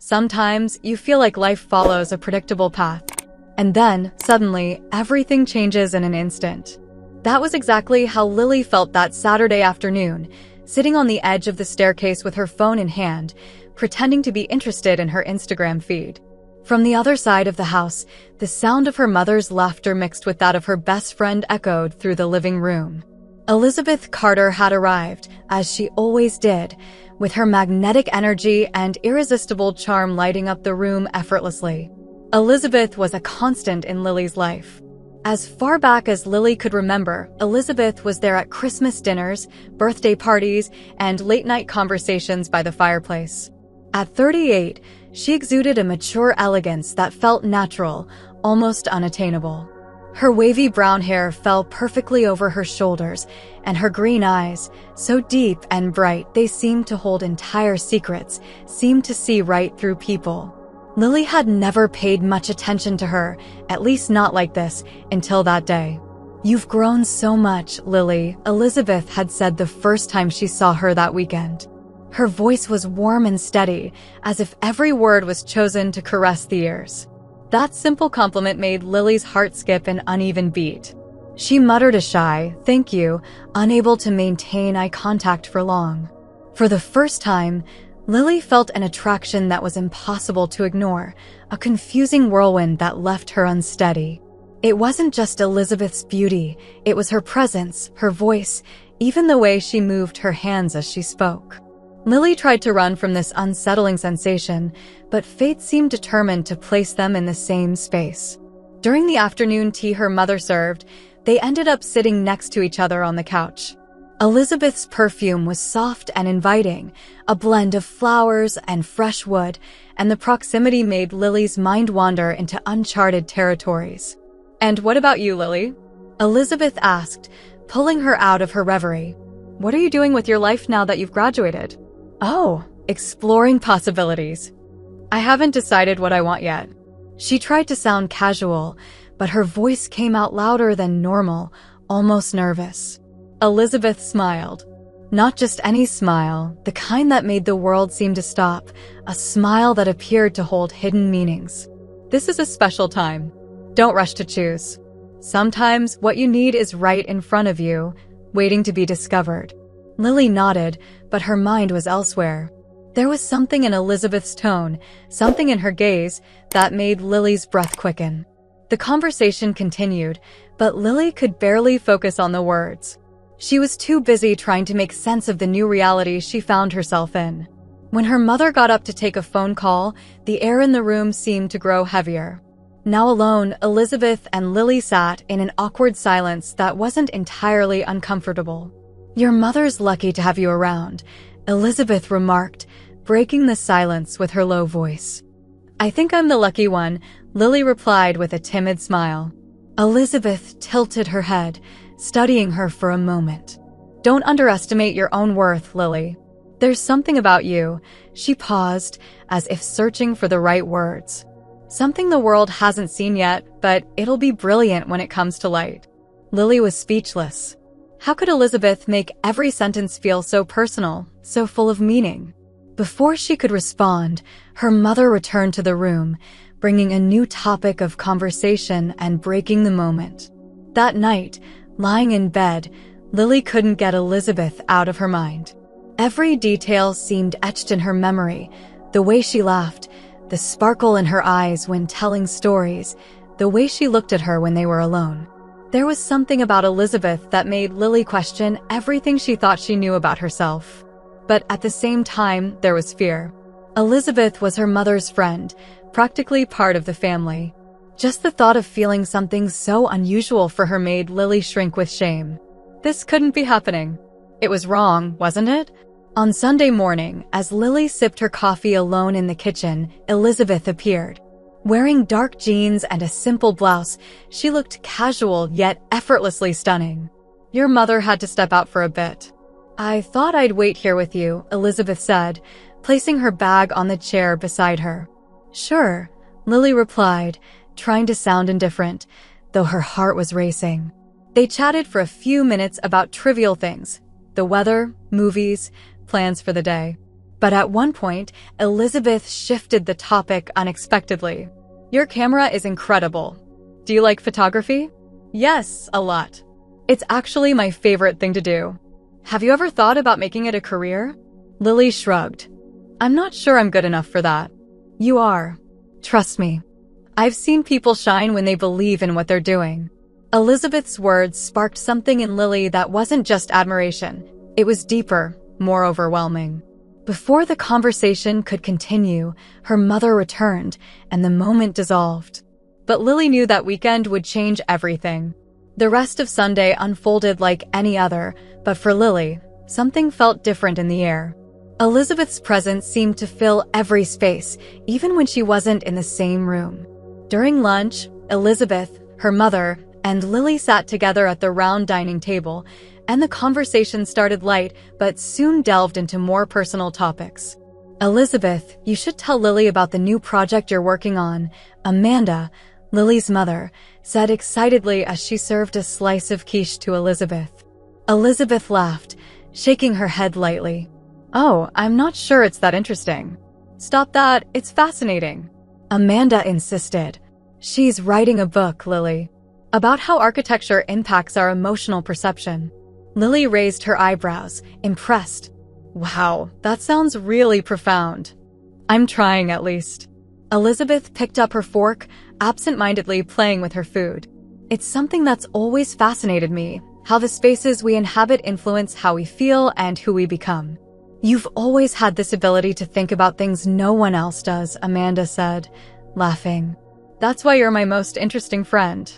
Sometimes you feel like life follows a predictable path. And then, suddenly, everything changes in an instant. That was exactly how Lily felt that Saturday afternoon, sitting on the edge of the staircase with her phone in hand, pretending to be interested in her Instagram feed. From the other side of the house, the sound of her mother's laughter mixed with that of her best friend echoed through the living room. Elizabeth Carter had arrived, as she always did, with her magnetic energy and irresistible charm lighting up the room effortlessly. Elizabeth was a constant in Lily's life. As far back as Lily could remember, Elizabeth was there at Christmas dinners, birthday parties, and late-night conversations by the fireplace. At 38, she exuded a mature elegance that felt natural, almost unattainable. Her wavy brown hair fell perfectly over her shoulders, and her green eyes, so deep and bright they seemed to hold entire secrets, seemed to see right through people. Lily had never paid much attention to her, at least not like this, until that day. "You've grown so much, Lily," Elizabeth had said the first time she saw her that weekend. Her voice was warm and steady, as if every word was chosen to caress the ears. That simple compliment made Lily's heart skip an uneven beat. She muttered a shy, "Thank you," unable to maintain eye contact for long. For the first time, Lily felt an attraction that was impossible to ignore, a confusing whirlwind that left her unsteady. It wasn't just Elizabeth's beauty, it was her presence, her voice, even the way she moved her hands as she spoke. Lily tried to run from this unsettling sensation, but fate seemed determined to place them in the same space. During the afternoon tea her mother served, they ended up sitting next to each other on the couch. Elizabeth's perfume was soft and inviting, a blend of flowers and fresh wood, and the proximity made Lily's mind wander into uncharted territories. "And what about you, Lily?" Elizabeth asked, pulling her out of her reverie. "What are you doing with your life now that you've graduated?" "Oh, exploring possibilities. I haven't decided what I want yet." She tried to sound casual, but her voice came out louder than normal, almost nervous. Elizabeth smiled. Not just any smile, the kind that made the world seem to stop, a smile that appeared to hold hidden meanings. "This is a special time. Don't rush to choose. Sometimes what you need is right in front of you, waiting to be discovered." Lily nodded, but her mind was elsewhere. There was something in Elizabeth's tone, something in her gaze, that made Lily's breath quicken. The conversation continued, but Lily could barely focus on the words. She was too busy trying to make sense of the new reality she found herself in. When her mother got up to take a phone call, the air in the room seemed to grow heavier. Now alone, Elizabeth and Lily sat in an awkward silence that wasn't entirely uncomfortable. "Your mother's lucky to have you around," Elizabeth remarked, breaking the silence with her low voice. "I think I'm the lucky one," Lily replied with a timid smile. Elizabeth tilted her head, studying her for a moment. "Don't underestimate your own worth, Lily. There's something about you." She paused, as if searching for the right words. "Something the world hasn't seen yet, but it'll be brilliant when it comes to light." Lily was speechless. How could Elizabeth make every sentence feel so personal, so full of meaning? Before she could respond, her mother returned to the room, bringing a new topic of conversation and breaking the moment. That night, lying in bed, Lily couldn't get Elizabeth out of her mind. Every detail seemed etched in her memory, the way she laughed, the sparkle in her eyes when telling stories, the way she looked at her when they were alone. There was something about Elizabeth that made Lily question everything she thought she knew about herself. But at the same time, there was fear. Elizabeth was her mother's friend, practically part of the family. Just the thought of feeling something so unusual for her made Lily shrink with shame. This couldn't be happening. It was wrong, wasn't it? On Sunday morning, as Lily sipped her coffee alone in the kitchen, Elizabeth appeared. Wearing dark jeans and a simple blouse, she looked casual yet effortlessly stunning. "Your mother had to step out for a bit." "I thought I'd wait here with you," Elizabeth said, placing her bag on the chair beside her. "Sure," Lily replied, trying to sound indifferent, though her heart was racing. They chatted for a few minutes about trivial things, the weather, movies, plans for the day. But at one point, Elizabeth shifted the topic unexpectedly. Your camera is incredible. Do you like photography? Yes, a lot. It's actually my favorite thing to do. Have you ever thought about making it a career? Lily shrugged. I'm not sure I'm good enough for that. You are. Trust me. I've seen people shine when they believe in what they're doing. Elizabeth's words sparked something in Lily that wasn't just admiration. It was deeper, more overwhelming. Before the conversation could continue, her mother returned, and the moment dissolved. But Lily knew that weekend would change everything. The rest of Sunday unfolded like any other, but for Lily, something felt different in the air. Elizabeth's presence seemed to fill every space, even when she wasn't in the same room. During lunch, Elizabeth, her mother, and Lily sat together at the round dining table, and the conversation started light but soon delved into more personal topics. Elizabeth, you should tell Lily about the new project you're working on, Amanda, Lily's mother, said excitedly as she served a slice of quiche to Elizabeth. Elizabeth laughed, shaking her head lightly. Oh, I'm not sure it's that interesting. Stop that, it's fascinating. Amanda insisted. She's writing a book, Lily, about how architecture impacts our emotional perception. Lily raised her eyebrows, impressed. Wow, that sounds really profound. I'm trying at least. Elizabeth picked up her fork, absent-mindedly playing with her food. It's something that's always fascinated me, how the spaces we inhabit influence how we feel and who we become. You've always had this ability to think about things no one else does, Amanda said, laughing. That's why you're my most interesting friend.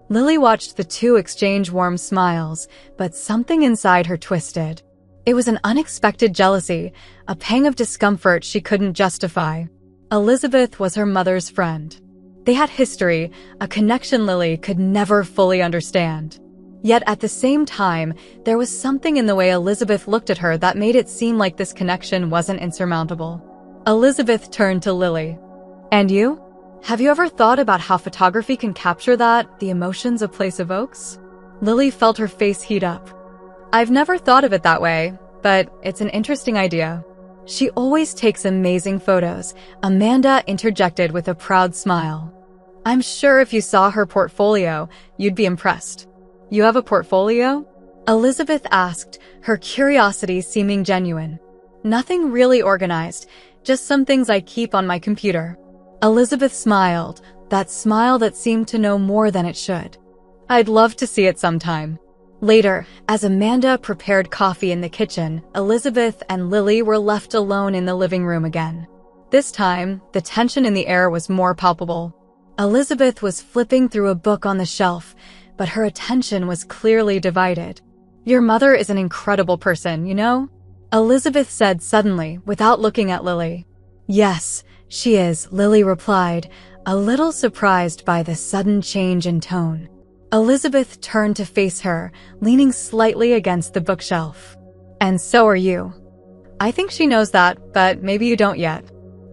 Lily watched the two exchange warm smiles, but something inside her twisted. It was an unexpected jealousy, a pang of discomfort she couldn't justify. Elizabeth was her mother's friend. They had history, a connection Lily could never fully understand. Yet at the same time, there was something in the way Elizabeth looked at her that made it seem like this connection wasn't insurmountable. Elizabeth turned to Lily. And you? Have you ever thought about how photography can capture that, the emotions a place evokes? Lily felt her face heat up. I've never thought of it that way, but it's an interesting idea. She always takes amazing photos, Amanda interjected with a proud smile. I'm sure if you saw her portfolio, you'd be impressed. You have a portfolio? Elizabeth asked, her curiosity seeming genuine. Nothing really organized, just some things I keep on my computer. Elizabeth smiled, that smile that seemed to know more than it should. I'd love to see it sometime. Later, as Amanda prepared coffee in the kitchen, Elizabeth and Lily were left alone in the living room again. This time, the tension in the air was more palpable. Elizabeth was flipping through a book on the shelf, but her attention was clearly divided. Your mother is an incredible person, you know? Elizabeth said suddenly, without looking at Lily. Yes, she is, Lily replied, a little surprised by the sudden change in tone. Elizabeth turned to face her, leaning slightly against the bookshelf. And so are you. I think she knows that, but maybe you don't yet.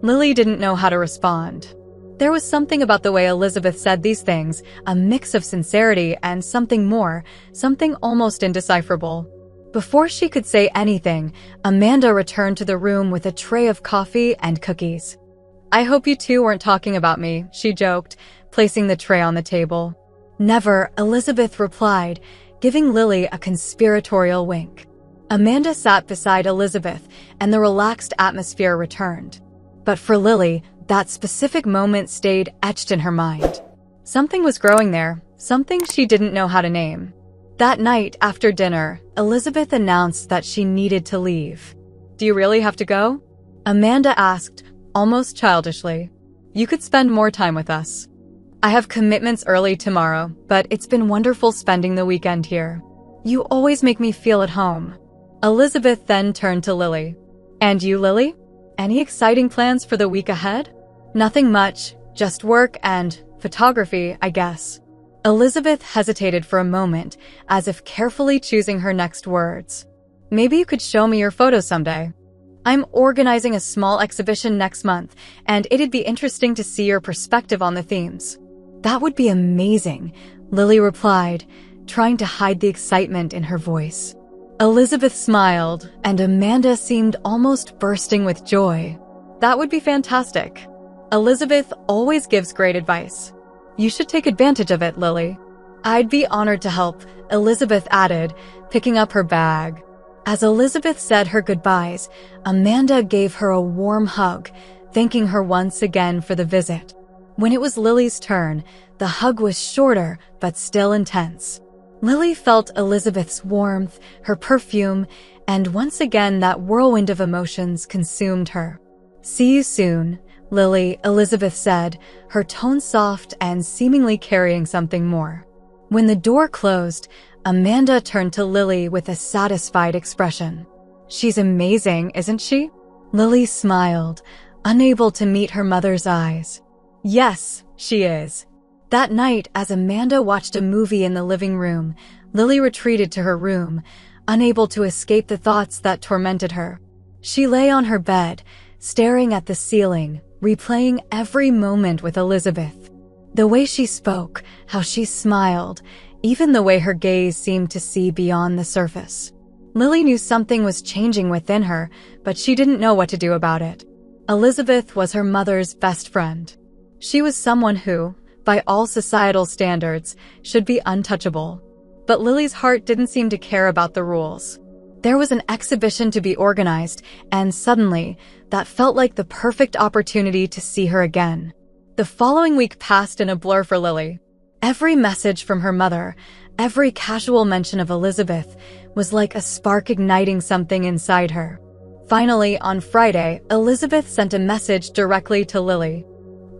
Lily didn't know how to respond. There was something about the way Elizabeth said these things, a mix of sincerity and something more, something almost indecipherable. Before she could say anything, Amanda returned to the room with a tray of coffee and cookies. I hope you two weren't talking about me, she joked, placing the tray on the table. Never, Elizabeth replied, giving Lily a conspiratorial wink. Amanda sat beside Elizabeth, and the relaxed atmosphere returned. But for Lily, that specific moment stayed etched in her mind. Something was growing there, something she didn't know how to name. That night, after dinner, Elizabeth announced that she needed to leave. Do you really have to go? Amanda asked, almost childishly. You could spend more time with us. I have commitments early tomorrow, but it's been wonderful spending the weekend here. You always make me feel at home. Elizabeth then turned to Lily. And you, Lily? Any exciting plans for the week ahead? Nothing much, just work and photography, I guess. Elizabeth hesitated for a moment, as if carefully choosing her next words. Maybe you could show me your photos someday. I'm organizing a small exhibition next month, and it'd be interesting to see your perspective on the themes. That would be amazing, Lily replied, trying to hide the excitement in her voice. Elizabeth smiled, and Amanda seemed almost bursting with joy. That would be fantastic. Elizabeth always gives great advice. You should take advantage of it, Lily. I'd be honored to help, Elizabeth added, picking up her bag. As Elizabeth said her goodbyes, Amanda gave her a warm hug, thanking her once again for the visit. When it was Lily's turn, the hug was shorter but still intense. Lily felt Elizabeth's warmth, her perfume, and once again that whirlwind of emotions consumed her. See you soon, Lily, Elizabeth said, her tone soft and seemingly carrying something more. When the door closed, Amanda turned to Lily with a satisfied expression. She's amazing, isn't she? Lily smiled, unable to meet her mother's eyes. Yes, she is. That night, as Amanda watched a movie in the living room, Lily retreated to her room, unable to escape the thoughts that tormented her. She lay on her bed, staring at the ceiling, replaying every moment with Elizabeth. The way she spoke, how she smiled, even the way her gaze seemed to see beyond the surface. Lily knew something was changing within her, but she didn't know what to do about it. Elizabeth was her mother's best friend. She was someone who, by all societal standards, should be untouchable. But Lily's heart didn't seem to care about the rules. There was an exhibition to be organized, and suddenly, that felt like the perfect opportunity to see her again. The following week passed in a blur for Lily. Every message from her mother, every casual mention of Elizabeth, was like a spark igniting something inside her. Finally, on Friday, Elizabeth sent a message directly to Lily.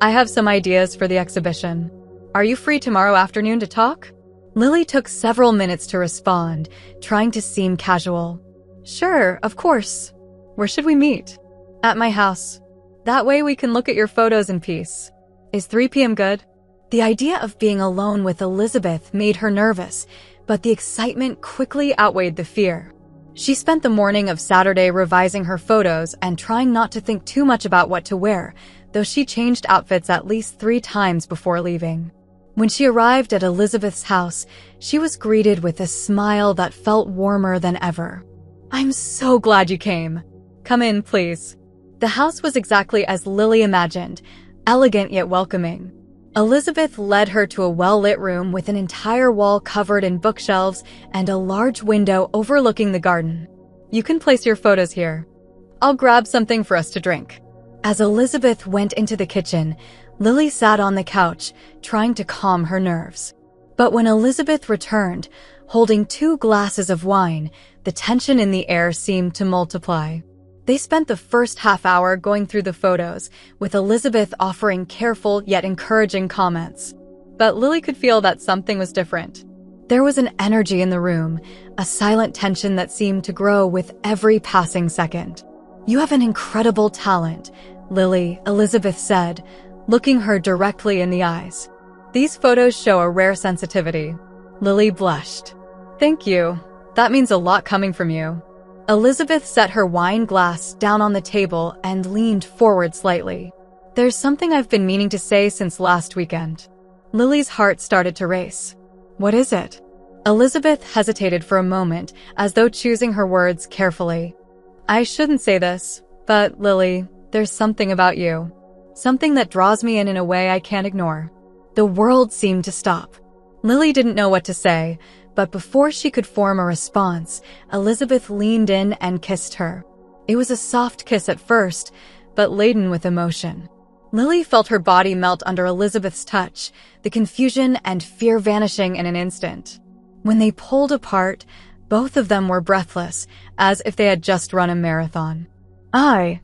I have some ideas for the exhibition. Are you free tomorrow afternoon to talk? Lily took several minutes to respond, trying to seem casual. Sure, of course. Where should we meet? At my house. That way we can look at your photos in peace. Is 3 p.m. good? The idea of being alone with Elizabeth made her nervous, but the excitement quickly outweighed the fear. She spent the morning of Saturday revising her photos and trying not to think too much about what to wear, though she changed outfits at least 3 times before leaving. When she arrived at Elizabeth's house, she was greeted with a smile that felt warmer than ever. I'm so glad you came. Come in, please. The house was exactly as Lily imagined, elegant yet welcoming. Elizabeth led her to a well-lit room with an entire wall covered in bookshelves and a large window overlooking the garden. You can place your photos here. I'll grab something for us to drink. As Elizabeth went into the kitchen, Lily sat on the couch, trying to calm her nerves. But when Elizabeth returned, holding 2 glasses of wine, the tension in the air seemed to multiply. They spent the first half hour going through the photos, with Elizabeth offering careful yet encouraging comments. But Lily could feel that something was different. There was an energy in the room, a silent tension that seemed to grow with every passing second. You have an incredible talent, Lily, Elizabeth said, looking her directly in the eyes. These photos show a rare sensitivity. Lily blushed. Thank you. That means a lot coming from you. Elizabeth set her wine glass down on the table and leaned forward slightly. There's something I've been meaning to say since last weekend. Lily's heart started to race. What is it? Elizabeth hesitated for a moment, as though choosing her words carefully. I shouldn't say this, but Lily, there's something about you. Something that draws me in a way I can't ignore. The world seemed to stop. Lily didn't know what to say, but before she could form a response, Elizabeth leaned in and kissed her. It was a soft kiss at first, but laden with emotion. Lily felt her body melt under Elizabeth's touch, the confusion and fear vanishing in an instant. When they pulled apart, both of them were breathless, as if they had just run a marathon. I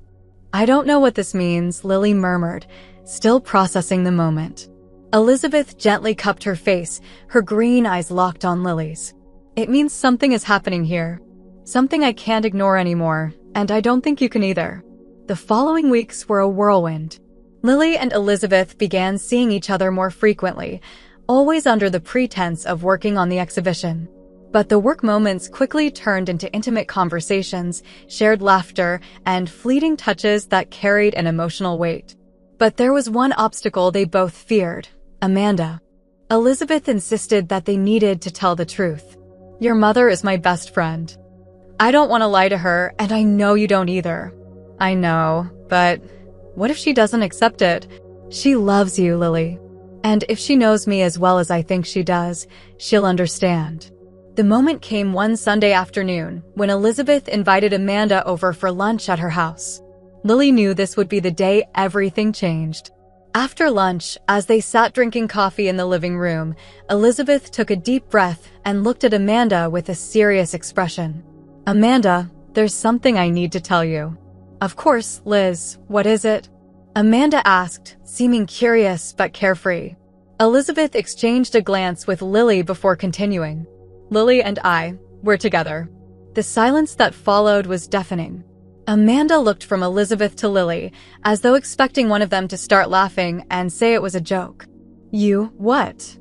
don't know what this means, Lily murmured, still processing the moment. Elizabeth gently cupped her face, her green eyes locked on Lily's. It means something is happening here. Something I can't ignore anymore, and I don't think you can either. The following weeks were a whirlwind. Lily and Elizabeth began seeing each other more frequently, always under the pretense of working on the exhibition. But the work moments quickly turned into intimate conversations, shared laughter, and fleeting touches that carried an emotional weight. But there was one obstacle they both feared: Amanda. Elizabeth insisted that they needed to tell the truth. Your mother is my best friend. I don't want to lie to her, and I know you don't either. I know, but what if she doesn't accept it? She loves you, Lily. And if she knows me as well as I think she does, she'll understand. The moment came one Sunday afternoon when Elizabeth invited Amanda over for lunch at her house. Lily knew this would be the day everything changed. After lunch, as they sat drinking coffee in the living room, Elizabeth took a deep breath and looked at Amanda with a serious expression. Amanda, there's something I need to tell you. Of course, Liz, what is it? Amanda asked, seeming curious but carefree. Elizabeth exchanged a glance with Lily before continuing. Lily and I, we're together. The silence that followed was deafening. Amanda looked from Elizabeth to Lily, as though expecting one of them to start laughing and say it was a joke. You, what?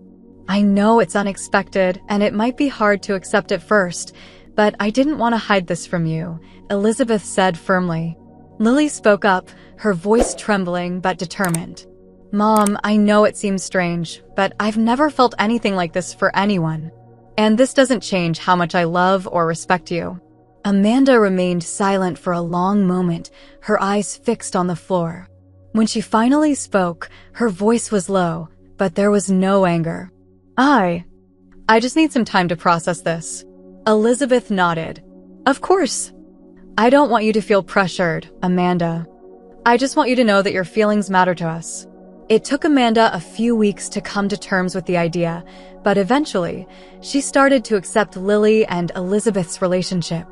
I know it's unexpected, and it might be hard to accept at first, but I didn't want to hide this from you, Elizabeth said firmly. Lily spoke up, her voice trembling but determined. Mom, I know it seems strange, but I've never felt anything like this for anyone. And this doesn't change how much I love or respect you. Amanda remained silent for a long moment, her eyes fixed on the floor. When she finally spoke, her voice was low, but there was no anger. I just need some time to process this. Elizabeth nodded. Of course. I don't want you to feel pressured, Amanda. I just want you to know that your feelings matter to us. It took Amanda a few weeks to come to terms with the idea, but eventually, she started to accept Lily and Elizabeth's relationship.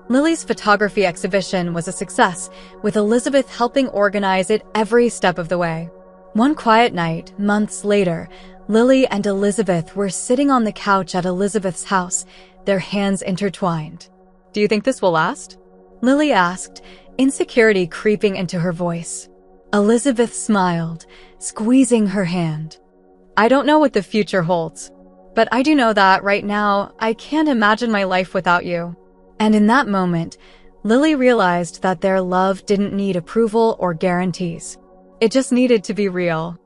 Lily's photography exhibition was a success, with Elizabeth helping organize it every step of the way. One quiet night, months later, Lily and Elizabeth were sitting on the couch at Elizabeth's house, their hands intertwined. Do you think this will last? Lily asked, insecurity creeping into her voice. Elizabeth smiled, squeezing her hand. I don't know what the future holds, but I do know that right now, I can't imagine my life without you. And in that moment, Lily realized that their love didn't need approval or guarantees. It just needed to be real.